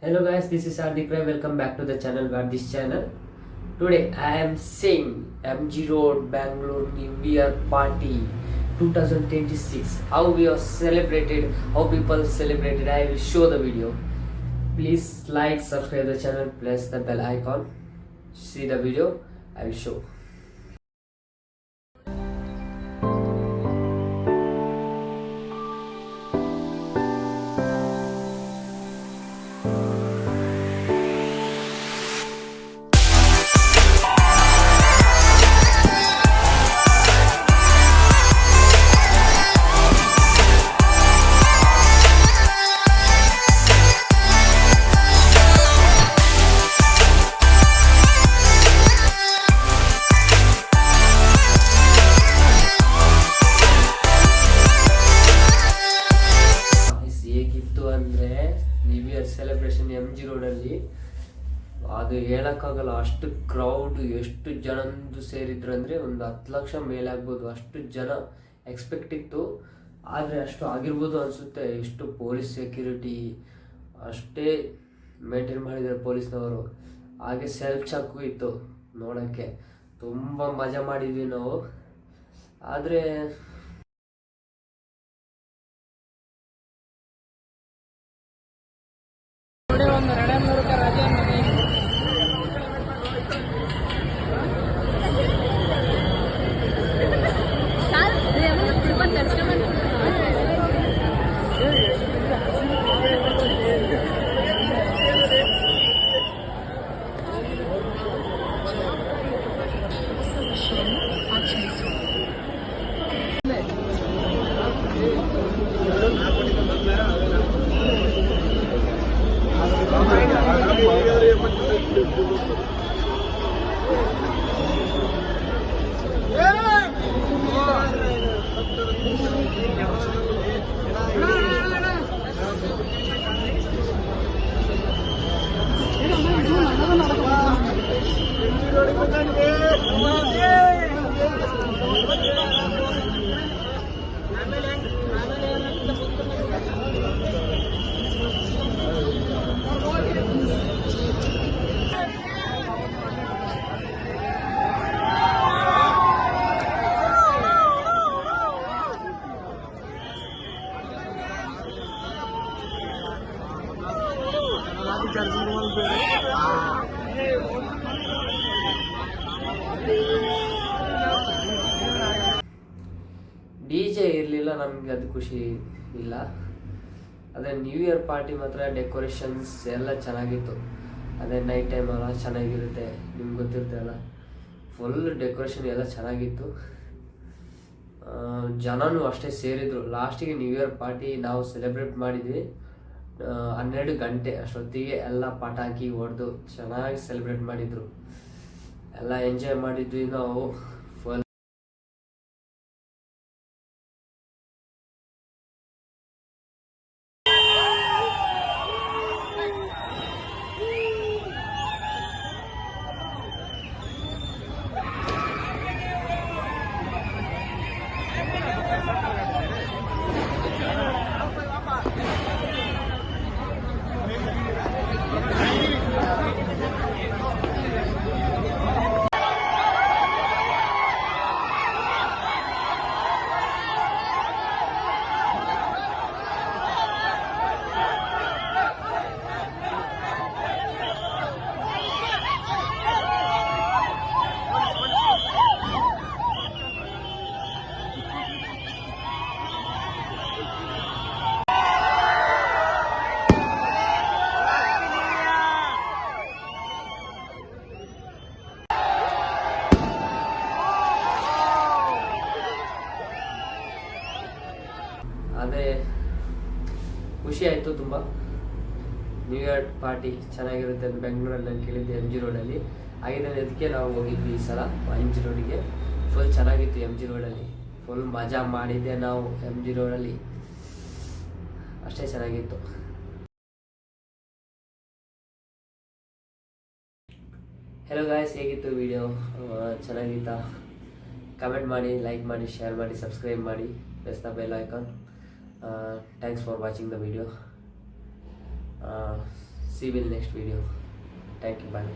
Hello guys, this is Hardik Rai. Welcome back to the channel where this channel. Today I am saying MG Road Bangalore New Year Party 2026. How we are celebrated, how people celebrated. I will show the video. Please like, subscribe the channel, press the bell icon. See the video. I will show. ಹೇಗಿತ್ತು ಅಂದರೆ new year celebration MG ರೋಡಲ್ಲಿ ಅದು ಹೇಳೋಕ್ಕಾಗಲ್ಲ. ಅಷ್ಟು crowd, ಎಷ್ಟು ಜನಂದು ಸೇರಿದ್ರು ಅಂದರೆ ಒಂದು 10 ಲಕ್ಷ ಮೇಲೆ ಆಗ್ಬೋದು. ಅಷ್ಟು ಜನ ಎಕ್ಸ್ಪೆಕ್ಟ್ ಇತ್ತು, ಆದರೆ ಅಷ್ಟು ಆಗಿರ್ಬೋದು ಅನಿಸುತ್ತೆ. ಎಷ್ಟು ಪೊಲೀಸ್ ಸೆಕ್ಯೂರಿಟಿ ಅಷ್ಟೇ ಮೇಂಟೈನ್ ಮಾಡಿದ್ದಾರೆ ಪೊಲೀಸ್ನವರು. ಹಾಗೆ ಸೆಲ್ಫ್ ಚಾಕು ಇತ್ತು ನೋಡೋಕ್ಕೆ. ತುಂಬ ಮಜಾ ಮಾಡಿದ್ವಿ ನಾವು. ಆದರೆ DJ ಇರಲಿಲ್ಲ, ನಮಗೆ ಅದು ಖುಷಿ ಇಲ್ಲ. ಅದೇ ನ್ಯೂ ಇಯರ್ ಪಾರ್ಟಿ ಮಾತ್ರ ಡೆಕೋರೇಷನ್ಸ್ ಎಲ್ಲ ಚೆನ್ನಾಗಿತ್ತು. ಅದೇ ನೈಟ್ ಟೈಮ್ ಅಲ್ಲ ಚೆನ್ನಾಗಿರುತ್ತೆ, ನಿಮ್ಗೆ ಗೊತ್ತಿರುತ್ತೆ ಅಲ್ಲ. ಫುಲ್ ಡೆಕೋರೇಷನ್ ಎಲ್ಲ ಚೆನ್ನಾಗಿತ್ತು. ಜನನೂ ಅಷ್ಟೇ ಸೇರಿದರು. ಲಾಸ್ಟಿಗೆ ನ್ಯೂ ಇಯರ್ ಪಾರ್ಟಿ ನಾವು ಸೆಲೆಬ್ರೇಟ್ ಮಾಡಿದ್ವಿ 12 ಗಂಟೆ ಅಷ್ಟೊತ್ತಿಗೆ. ಎಲ್ಲ ಪಟಾಕಿ ಹೊಡೆದು ಚೆನ್ನಾಗಿ ಸೆಲೆಬ್ರೇಟ್ ಮಾಡಿದರು. ಎಲ್ಲ ಎಂಜಾಯ್ ಮಾಡಿದ್ವಿ ನಾವು ಫುಲ್. ಅದೇ ಖುಷಿ ಆಯಿತು ತುಂಬ. ನ್ಯೂ ಇಯರ್ ಪಾರ್ಟಿ ಚೆನ್ನಾಗಿರುತ್ತೆ ಅಂತ ಬೆಂಗಳೂರಲ್ಲಿ ನಾನು ಕೇಳಿದ್ದೆ MG ರೋಡಲ್ಲಿ. ಹಾಗಿದ್ರೆ ಅದಕ್ಕೆ ನಾವು ಹೋಗಿದ್ವಿ ಈ ಸಲ MG ರೋಡಿಗೆ. ಫುಲ್ ಚೆನ್ನಾಗಿತ್ತು MG ರೋಡಲ್ಲಿ. ಫುಲ್ ಮಜಾ ಮಾಡಿದ್ದೆ ನಾವು MG ರೋಡಲ್ಲಿ, ಅಷ್ಟೇ ಚೆನ್ನಾಗಿತ್ತು. ಹೆಲೋ ಗಾಯ್ಸ್, ಹೇಗಿತ್ತು ವಿಡಿಯೋ? ಚೆನ್ನಾಗಿತ್ತಾ? ಕಮೆಂಟ್ ಮಾಡಿ, ಲೈಕ್ ಮಾಡಿ, ಶೇರ್ ಮಾಡಿ, ಸಬ್ಸ್ಕ್ರೈಬ್ ಮಾಡಿ, press the bell icon. Thanks for watching the video. See will next video. Thank you, bye.